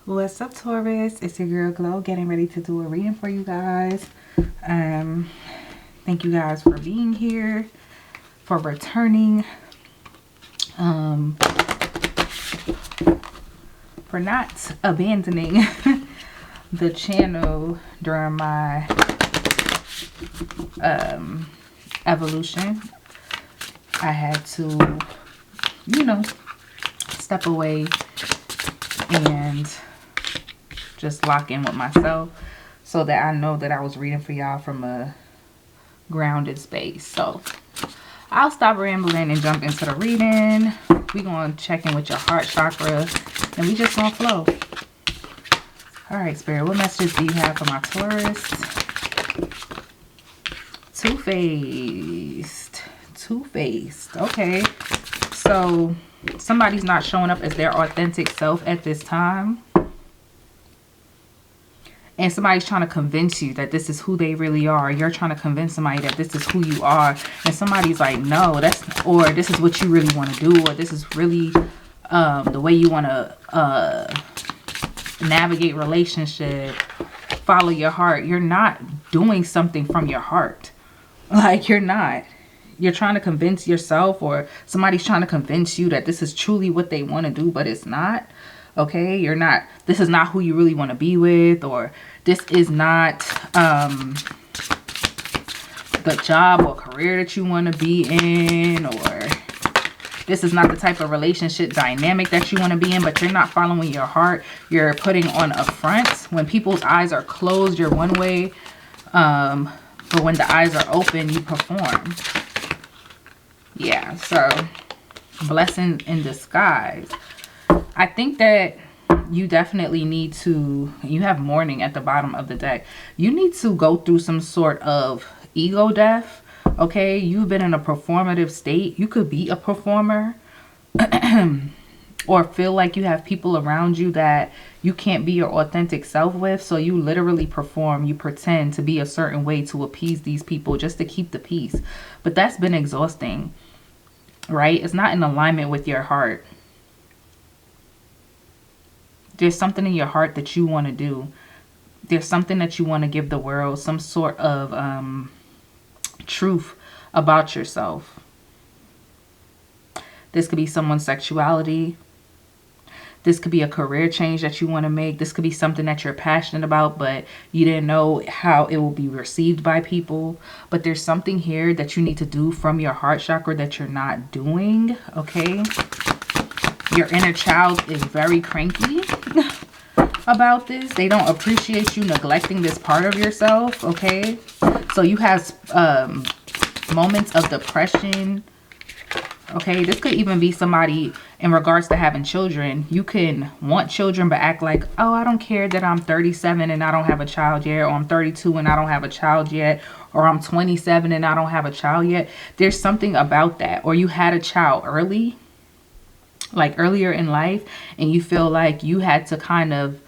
What's up, Taurus? It's your girl Glow, getting ready to do a reading for you guys. Thank you guys for being here, for returning, for not abandoning the channel during my evolution. I had to, step away and just lock in with myself so that I know that I was reading for y'all from a grounded space. So I'll stop rambling and jump into the reading. We're going to check in with your heart chakra and we just going to flow. All right, Spirit, what messages do you have for my Taurus? Two-faced. Two-faced. Okay. So somebody's not showing up as their authentic self at this time. And somebody's trying to convince you that this is who they really are. You're trying to convince somebody that this is who you are. And somebody's like, no, or this is what you really want to do. Or this is really the way you want to navigate relationship. Follow your heart. You're not doing something from your heart. Like, you're not. You're trying to convince yourself, or somebody's trying to convince you that this is truly what they want to do, but it's not. Okay, you're not, this is not who you really want to be with, or this is not the job or career that you want to be in, or this is not the type of relationship dynamic that you want to be in, but you're not following your heart. You're putting on a front. When people's eyes are closed, you're one way, but when the eyes are open, you perform. Yeah, so blessing in disguise. I think that you definitely need to, you have mourning at the bottom of the deck. You need to go through some sort of ego death. Okay, you've been in a performative state. You could be a performer or feel like you have people around you that you can't be your authentic self with. So you literally perform, you pretend to be a certain way to appease these people just to keep the peace. But that's been exhausting, right? It's not in alignment with your heart. There's something in your heart that you want to do. There's something that you want to give the world, some sort of truth about yourself. This could be someone's sexuality. This could be a career change that you want to make. This could be something that you're passionate about, but you didn't know how it will be received by people. But there's something here that you need to do from your heart chakra that you're not doing, okay? Your inner child is very cranky about this. They don't appreciate you neglecting this part of yourself, okay? So you have moments of depression, okay? This could even be somebody in regards to having children. You can want children but act like, oh, I don't care that I'm 37 and I don't have a child yet, or I'm 32 and I don't have a child yet, or I'm 27 and I don't have a child yet. There's something about that. Or you had a child early, like earlier in life, and you feel like you had to kind of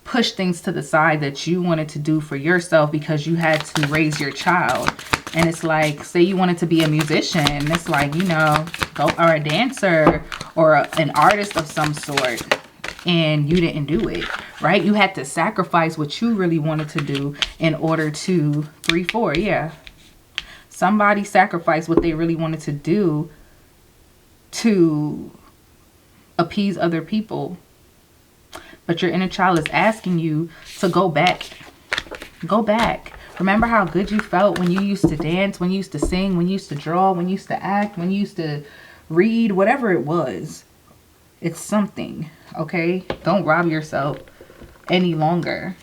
push things to the side that you wanted to do for yourself because you had to raise your child. And it's like, say you wanted to be a musician, it's like, go, or a dancer, or an artist of some sort, and you didn't do it, right? You had to sacrifice what you really wanted to do in order to, 3, 4, yeah. Somebody sacrificed what they really wanted to do to appease other people. But your inner child is asking you to go back. Go back. Remember how good you felt when you used to dance, when you used to sing, when you used to draw, when you used to act, when you used to read, whatever it was. It's something, okay? Don't rob yourself any longer.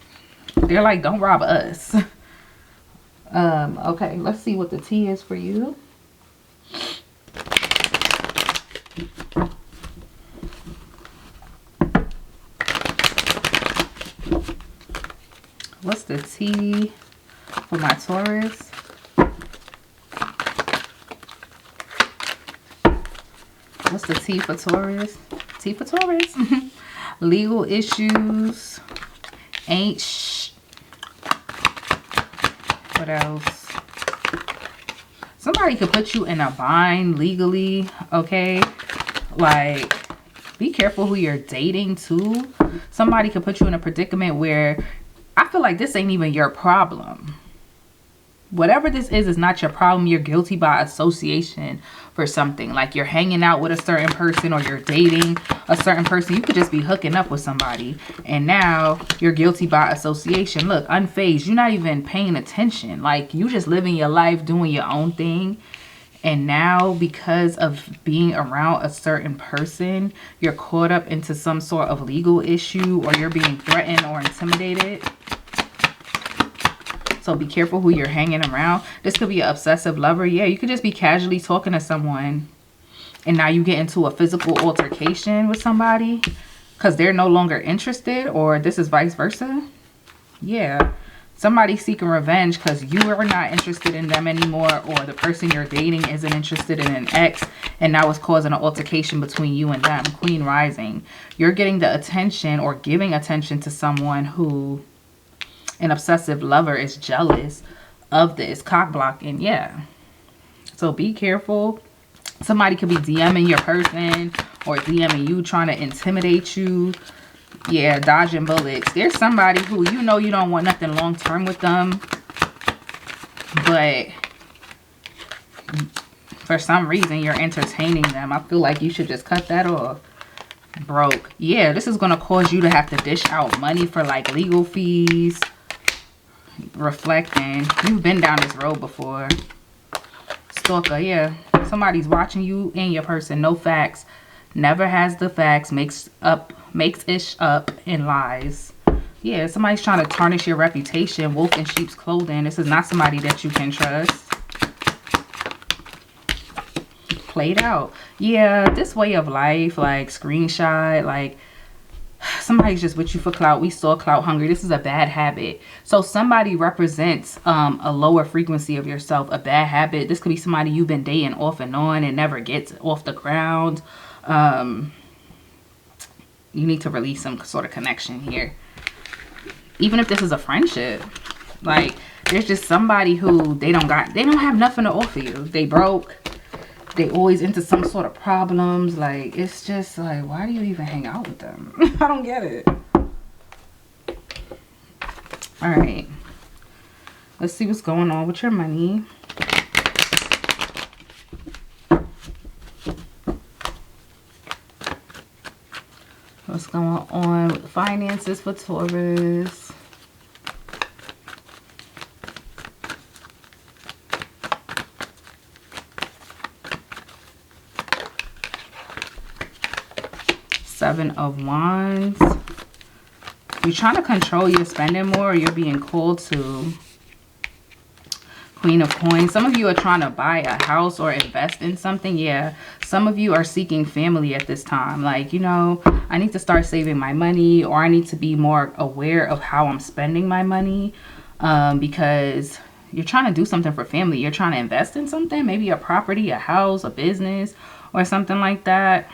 They're like, don't rob us. Okay, let's see what the T is for you. What's the T for my Taurus? What's the T for Taurus? T for Taurus. Legal issues. What else? Somebody could put you in a bind legally, okay? Like, be careful who you're dating too. somebody could put you in a predicament where I feel like this ain't even your problem. Whatever this is not your problem. You're guilty by association for something. Like you're hanging out with a certain person or you're dating a certain person. You could just be hooking up with somebody. And now you're guilty by association. Look, unfazed. You're not even paying attention. Like you just living your life, doing your own thing. And now because of being around a certain person, you're caught up into some sort of legal issue or you're being threatened or intimidated. So be careful who you're hanging around. This could be an obsessive lover. Yeah, you could just be casually talking to someone and now you get into a physical altercation with somebody because they're no longer interested, or this is vice versa. Yeah, somebody seeking revenge because you are not interested in them anymore, or the person you're dating isn't interested in an ex, and now it's causing an altercation between you and them. Queen rising. You're getting the attention or giving attention to someone who... an obsessive lover is jealous of this. Cock blocking. Yeah. So be careful. Somebody could be DMing your person or DMing you, trying to intimidate you. Yeah, dodging bullets. There's somebody who you know you don't want nothing long term with them, but for some reason you're entertaining them. I feel like you should just cut that off. Broke. Yeah, this is going to cause you to have to dish out money for like legal fees. Reflecting. You've been down this road before. Stalker. Yeah, somebody's watching you and your person. No facts. Never has the facts. Makes ish up and lies. Yeah, somebody's trying to tarnish your reputation. Wolf in sheep's clothing. This is not somebody that you can trust. Played out. Yeah, this way of life, like screenshot, like somebody's just with you for clout. We saw clout hungry. This is a bad habit. So somebody represents a lower frequency of yourself, a bad habit. This could be somebody you've been dating off and on and never gets off the ground. You need to release some sort of connection here. Even if this is a friendship, like there's just somebody who they don't have nothing to offer you. They broke. They always into some sort of problems. Like, it's just like, why do you even hang out with them? I don't get it. All right. Let's see what's going on with your money. What's going on with finances for Taurus? Seven of Wands. You're trying to control your spending more, or you're being called to. Queen of Coins. Some of you are trying to buy a house or invest in something. Yeah, some of you are seeking family at this time. Like, you know, I need to start saving my money, or I need to be more aware of how I'm spending my money, because you're trying to do something for family. You're trying to invest in something, maybe a property, a house, a business, or something like that.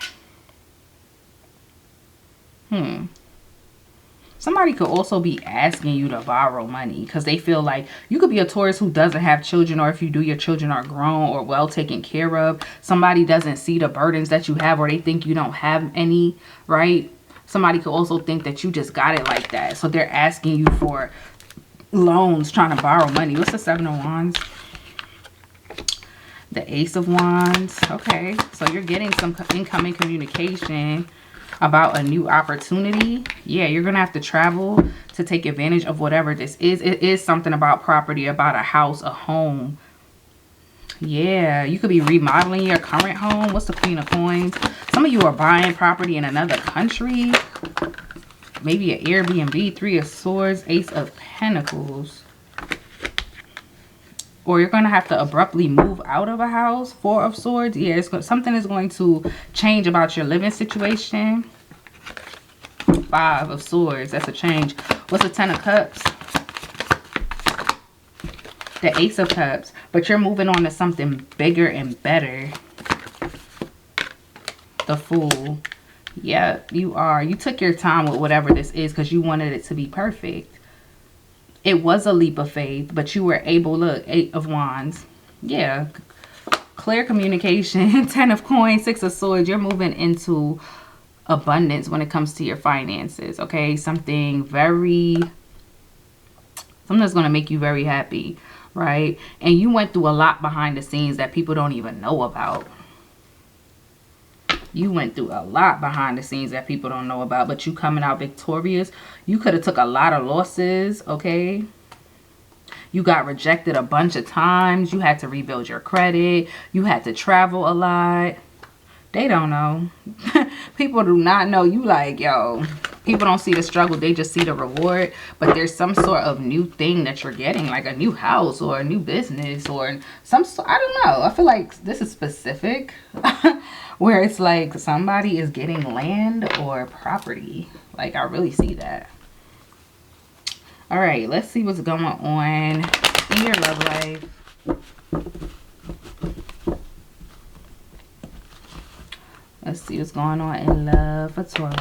Somebody could also be asking you to borrow money because they feel like you could be a Taurus who doesn't have children, or if you do, your children are grown or well taken care of. Somebody doesn't see the burdens that you have, or they think you don't have any, right? Somebody could also think that you just got it like that. So they're asking you for loans, trying to borrow money. What's the Seven of Wands? The Ace of Wands. Okay, so you're getting some incoming communication about a new opportunity. Yeah, you're gonna have to travel to take advantage of whatever this is. It is something about property, about a house, a home. Yeah, you could be remodeling your current home. What's the Queen of Coins? Some of you are buying property in another country. Maybe an Airbnb. Three of Swords, Ace of Pentacles. Or you're going to have to abruptly move out of a house. Four of Swords. Yeah, something is going to change about your living situation. Five of Swords. That's a change. What's the Ten of Cups? The Ace of Cups. But you're moving on to something bigger and better. The Fool. Yeah, you are. You took your time with whatever this is because you wanted it to be perfect. It was a leap of faith, but you were able, look, Eight of Wands. Yeah. Clear communication. 10 of Coins, 6 of Swords. You're moving into abundance when it comes to your finances, okay? Something that's going to make you very happy, right? And you went through a lot behind the scenes that people don't even know about. You went through a lot behind the scenes that people don't know about, but you coming out victorious. You could have took a lot of losses, okay? You got rejected a bunch of times. You had to rebuild your credit. You had to travel a lot. They don't know. People do not know. You like, yo, people don't see the struggle. They just see the reward. But there's some sort of new thing that you're getting, like a new house or a new business or some, I don't know. I feel like this is specific where it's like somebody is getting land or property. Like, I really see that. All right, let's see what's going on in your love life. Let's see what's going on in love for Taurus.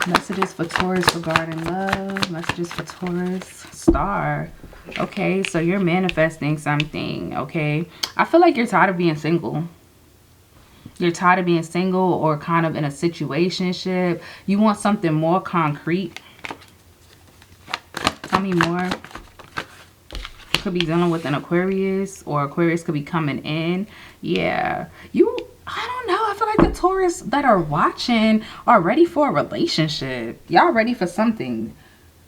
Messages for Taurus regarding love. Messages for Taurus. Star. Okay, so you're manifesting something, okay? I feel like you're tired of being single. You're tired of being single or kind of in a situationship. You want something more concrete. Tell me more. You could be dealing with an Aquarius, or Aquarius could be coming in. Yeah. I don't know. I feel like the Taurus that are watching are ready for a relationship. Y'all ready for something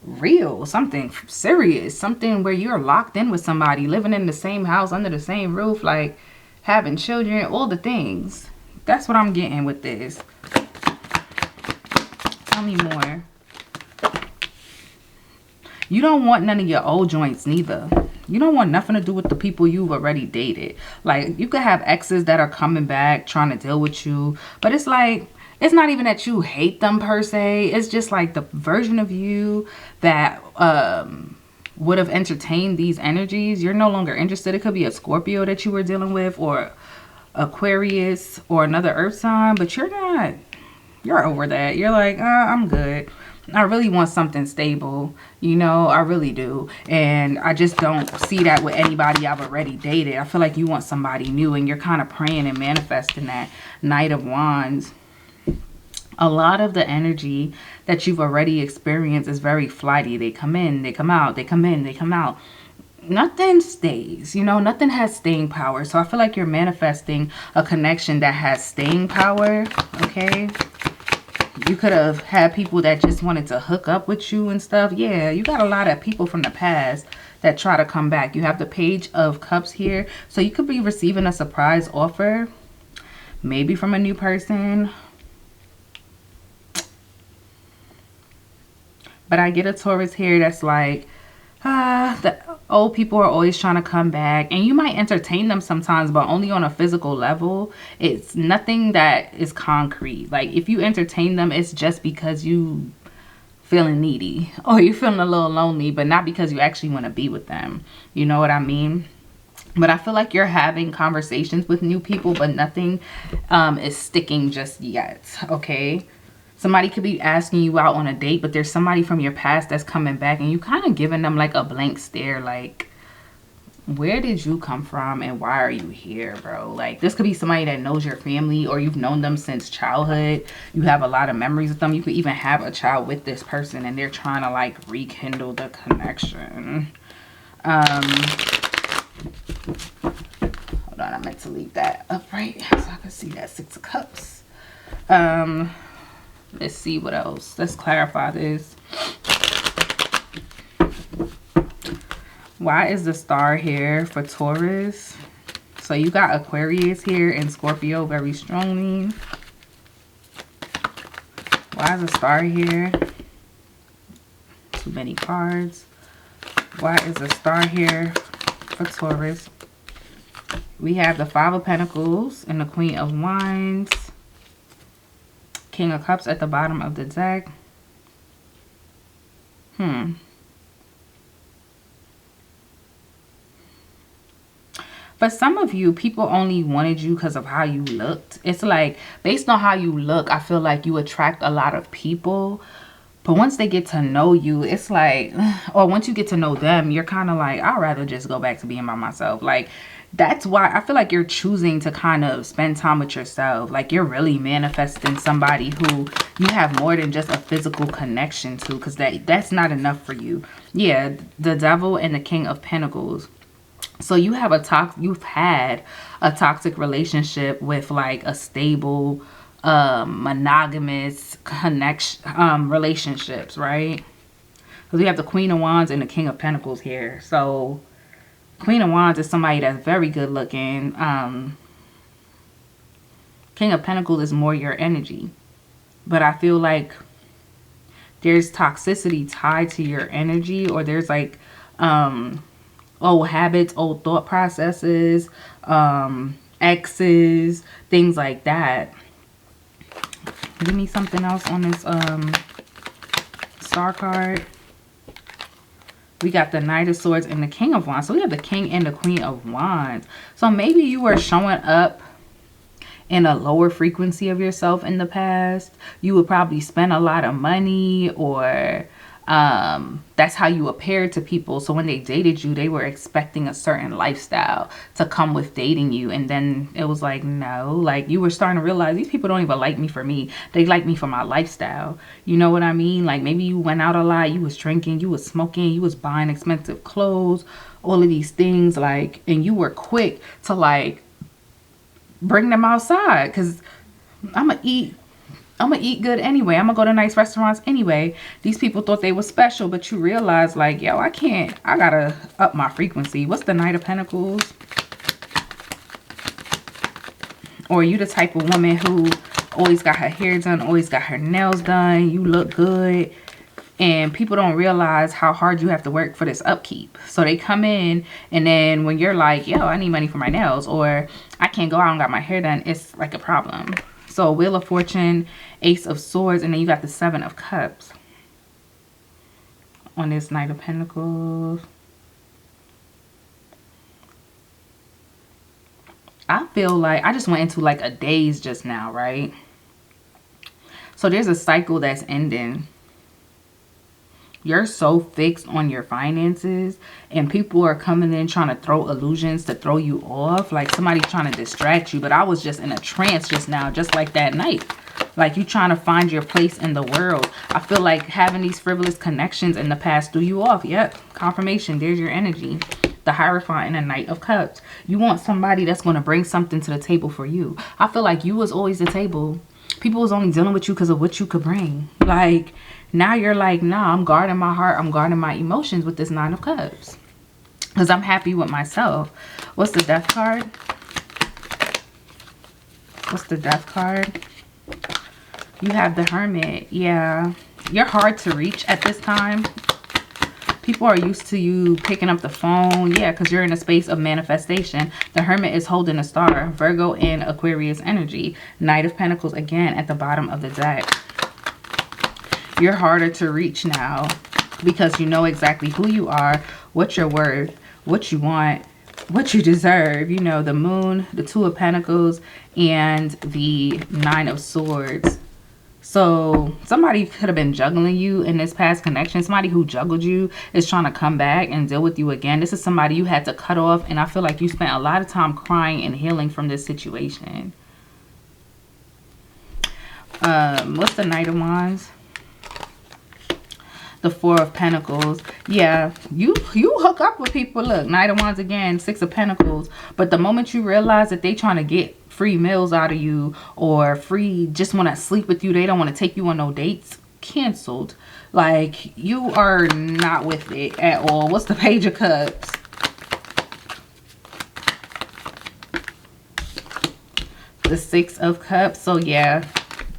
real, something serious, something where you're locked in with somebody, living in the same house, under the same roof, like having children, all the things. That's what I'm getting with this. Tell me more. You don't want none of your old joints neither. You don't want nothing to do with the people you've already dated. Like, you could have exes that are coming back trying to deal with you, but it's like, it's not even that you hate them per se. It's just like the version of you that would have entertained these energies. You're no longer interested. It could be a Scorpio that you were dealing with, or Aquarius, or another earth sign, but you're not. You're over that. You're like, I'm good. I really want something stable, you know, I really do. And I just don't see that with anybody I've already dated. I feel like you want somebody new, and you're kind of praying and manifesting that. Knight of Wands. A lot of the energy that you've already experienced is very flighty. They come in, they come out, they come in, they come out. Nothing stays, you know, nothing has staying power. So I feel like you're manifesting a connection that has staying power, okay? You could have had people that just wanted to hook up with you and stuff. Yeah, you got a lot of people from the past that try to come back. You have the Page of Cups here. So you could be receiving a surprise offer. Maybe from a new person. But I get a Taurus here that's like, the old people are always trying to come back, and you might entertain them sometimes, but only on a physical level. It's nothing that is concrete. Like, if you entertain them, it's just because you feeling needy, or you're feeling a little lonely, but not because you actually want to be with them. You know what I mean? But I feel like you're having conversations with new people, but nothing is sticking just yet, okay? Somebody could be asking you out on a date, but there's somebody from your past that's coming back, and you kind of giving them like a blank stare, like, where did you come from and why are you here, bro? Like, this could be somebody that knows your family, or you've known them since childhood. You have a lot of memories with them. You could even have a child with this person, and they're trying to like rekindle the connection. Hold on, I meant to leave that upright so I can see that Six of Cups. Let's see what else. Let's clarify this. Why is the Star here for Taurus? So you got Aquarius here and Scorpio very strongly. Why is the Star here? Too many cards. Why is the Star here for Taurus? We have the Five of Pentacles and the Queen of Wands. King of Cups at the bottom of the deck. For some of you, people only wanted you because of how you looked. It's like, based on how you look, I feel like you attract a lot of people. But once they get to know you, it's like, or once you get to know them, you're kind of like, I'd rather just go back to being by myself. Like, that's why I feel like you're choosing to kind of spend time with yourself. Like, you're really manifesting somebody who you have more than just a physical connection to, because that's not enough for you. Yeah, the Devil and the King of Pentacles. So you have you've had a toxic relationship with like a stable, monogamous connection, relationships, right? Because we have the Queen of Wands and the King of Pentacles here. So Queen of Wands is somebody that's very good looking. King of Pentacles is more your energy. But I feel like there's toxicity tied to your energy, or there's like old habits, old thought processes, exes, things like that. Give me something else on this star card. We got the Knight of Swords and the King of Wands. So we have the King and the Queen of Wands. So maybe you were showing up in a lower frequency of yourself in the past. You would probably spend a lot of money, or that's how you appeared to people. So when they dated you, they were expecting a certain lifestyle to come with dating you. And then it was like, no, like you were starting to realize these people don't even like me for me. They like me for my lifestyle. You know what I mean? Like maybe you went out a lot, you was drinking, you was smoking, you was buying expensive clothes, all of these things, like, and you were quick to like bring them outside because I'm gonna eat good anyway. I'm gonna go to nice restaurants anyway. These people thought they were special, but you realize like, yo, I gotta up my frequency. What's the Knight of Pentacles? Or are you the type of woman who always got her hair done, always got her nails done, you look good, and people don't realize how hard you have to work for this upkeep. So they come in, and then when you're like, yo, I need money for my nails, or I can't go out and got my hair done, it's like a problem. So Wheel of Fortune, Ace of Swords, and then you got the Seven of Cups on this Knight of Pentacles. I feel like I just went into like a daze just now, right? So there's a cycle that's ending. You're so fixed on your finances, and people are coming in trying to throw illusions to throw you off. Like somebody trying to distract you. But I was just in a trance just now, just like that night. Like you trying to find your place in the world. I feel like having these frivolous connections in the past threw you off. Yep, confirmation. There's your energy. The Hierophant and the Knight of Cups. You want somebody that's going to bring something to the table for you. I feel like you was always the table. People was only dealing with you because of what you could bring. Like, now you're like, nah, I'm guarding my heart. I'm guarding my emotions with this Nine of Cups. Because I'm happy with myself. What's the Death card? What's the Death card? You have the Hermit. Yeah. You're hard to reach at this time. People are used to you picking up the phone. Yeah, because you're in a space of manifestation. The Hermit is holding a star. Virgo and Aquarius energy. Knight of Pentacles again at the bottom of the deck. You're harder to reach now because you know exactly who you are, what you're worth, what you want, what you deserve. You know, the Moon, the Two of Pentacles, and the Nine of Swords. So somebody could have been juggling you in this past connection. Somebody who juggled you is trying to come back and deal with you again. This is somebody you had to cut off, and I feel like you spent a lot of time crying and healing from this situation. What's the Knight of Wands? The Four of Pentacles. Yeah, you hook up with people. Look, Knight of Wands again, Six of Pentacles. But the moment you realize that they trying to get free meals out of you, or free, just want to sleep with you, they don't want to take you on no dates, canceled. Like, you are not with it at all. What's the Page of Cups? The Six of Cups. So yeah,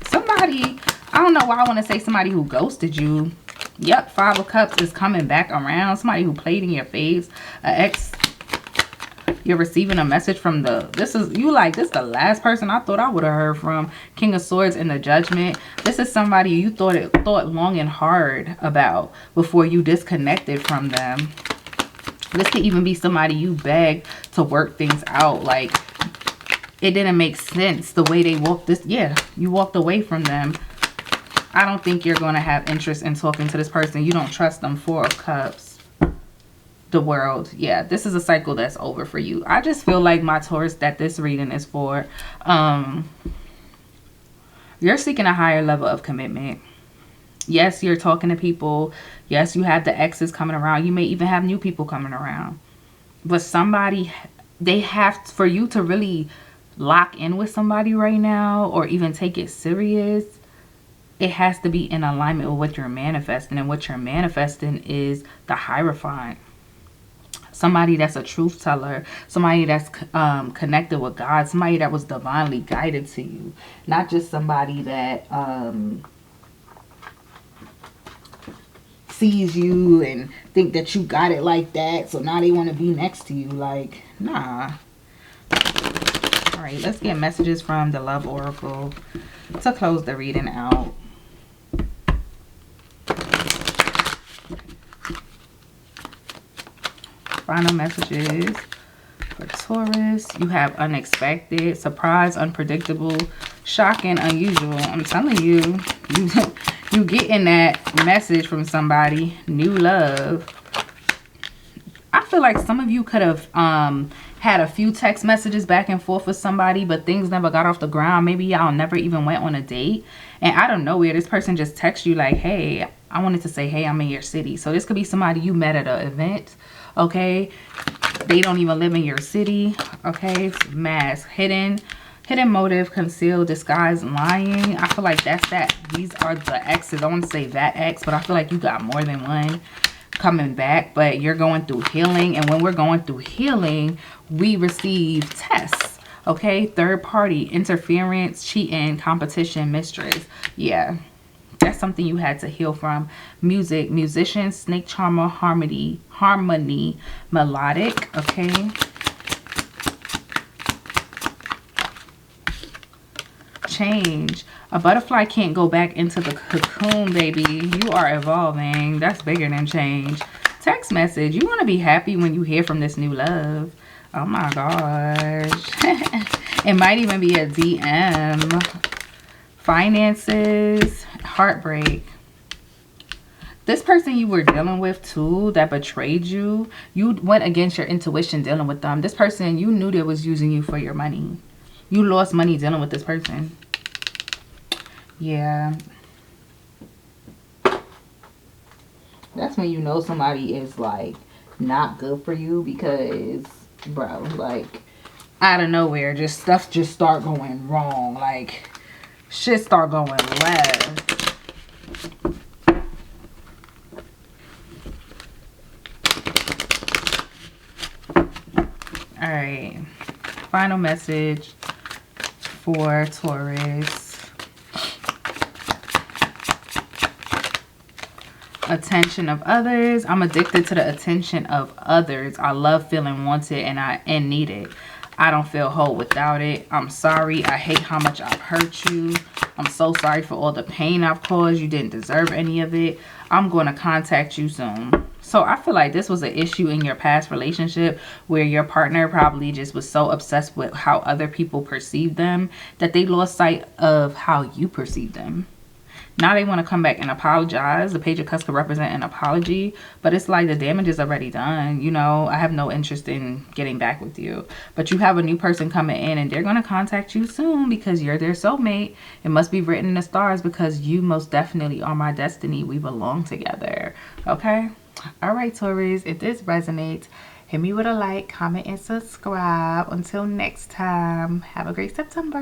somebody, I don't know why I want to say somebody who ghosted you. Yep, Five of Cups is coming back around. Somebody who played in your face. An ex. You're receiving a message from the... This is the last person I thought I would have heard from. King of Swords and the Judgment. This is somebody you thought long and hard about before you disconnected from them. This could even be somebody you begged to work things out. Like, it didn't make sense the way they walked this. Yeah, you walked away from them. I don't think you're going to have interest in talking to this person. You don't trust them. 4 of Cups. The World. Yeah, this is a cycle that's over for you. I just feel like, my Taurus, that this reading is for you're seeking a higher level of commitment. Yes, you're talking to people. Yes, you have the exes coming around. You may even have new people coming around. But somebody, they have, for you to really lock in with somebody right now, or even take it serious, it has to be in alignment with what you're manifesting. And what you're manifesting is the Hierophant. Somebody that's a truth teller. Somebody that's connected with God. Somebody that was divinely guided to you. Not just somebody that sees you and think that you got it like that, so now they want to be next to you. Like, nah. All right, let's get messages from the Love Oracle to close the reading out. Final messages for Taurus. You have unexpected, surprise, unpredictable, shocking, unusual. I'm telling you, you getting that message from somebody. New love. I feel like some of you could have had a few text messages back and forth with somebody, but things never got off the ground. Maybe y'all never even went on a date. And out of nowhere, this person just texts you like, hey, I wanted to say, hey, I'm in your city. So this could be somebody you met at an event. Okay, they don't even live in your city. Okay, mask, hidden motive, concealed, disguise, lying. I feel like that's that. These are the exes. I want to say that ex, but I feel like you got more than one coming back. But you're going through healing, and when we're going through healing, we receive tests. Okay, third party, interference, cheating, competition, mistress. Yeah. That's something you had to heal from. Music, musician, snake charmer, harmony, melodic, okay? Change. A butterfly can't go back into the cocoon, baby. You are evolving. That's bigger than change. Text message. You want to be happy when you hear from this new love. Oh my gosh. It might even be a DM. Finances, heartbreak. This person you were dealing with too, that betrayed you, you went against your intuition dealing with them. This person, you knew they was using you for your money. You lost money dealing with this person. Yeah. That's when you know somebody is like not good for you, because, bro, like out of nowhere, just stuff just start going wrong. Like, shit start going left. All right. Final message for Taurus. Attention of others. I'm addicted to the attention of others. I love feeling wanted and needed. I don't feel whole without it. I'm sorry. I hate how much I've hurt you. I'm so sorry for all the pain I've caused. You didn't deserve any of it. I'm going to contact you soon. So I feel like this was an issue in your past relationship where your partner probably just was so obsessed with how other people perceive them that they lost sight of how you perceive them. Now they want to come back and apologize. The Page of Cups could represent an apology, but it's like the damage is already done. You know, I have no interest in getting back with you. But you have a new person coming in, and they're going to contact you soon because you're their soulmate. It must be written in the stars because you most definitely are my destiny. We belong together. Okay? All right, Taurus. If this resonates, hit me with a like, comment, and subscribe. Until next time, have a great September.